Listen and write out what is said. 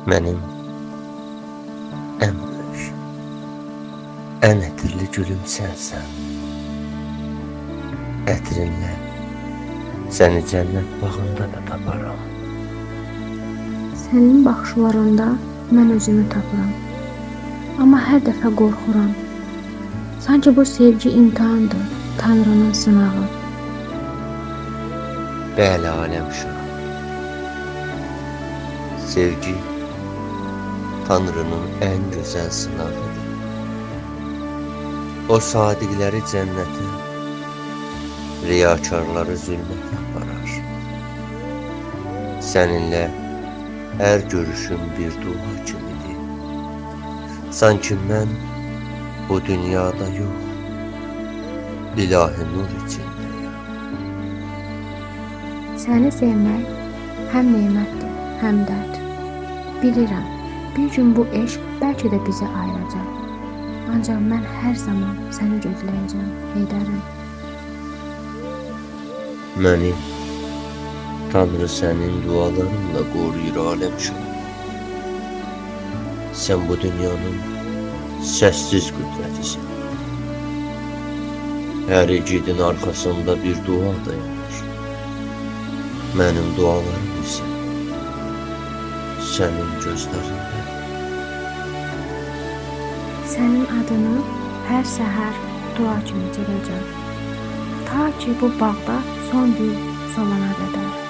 Mənim ən böyük, ən ətirli gülüm sənsən. Ətrinlə səni cənnət bağında da taparam. Sənin baxışlarında mən özümü tapıram. Amma hər dəfə qorxuram. Sanki bu sevgi imtahandır, Tanrının sınağı. Bəli, aləmşah. Sevgi Tanrının ən gözəl sınağıdır. O sadiqləri cənnətə, riyakarları zülmətə aparar. Səninlə hər görüşüm bir dua kimidir. Sanki mən bu dünyada yox, ilahi nur içindəyəm. Səni sevmək həm nemətdir, həm dərd. Bilirəm, bir gün bu eşq bəlkə də bizi ayıracaq. Ancaq mən hər zaman səni gözləyəcəm, Heydərim. Məni Tanrı sənin dualarınla qoruyur, aləmşah. Sən bu dünyanın səssiz qüdrətisən. Hər igidin arxasında bir dua dayanır. Mənim dualarım isə sənin gözlərində. Sənin adını hər səhər dua kimi çəkəcəm. Ta ki bu bağda son gül solana qədər.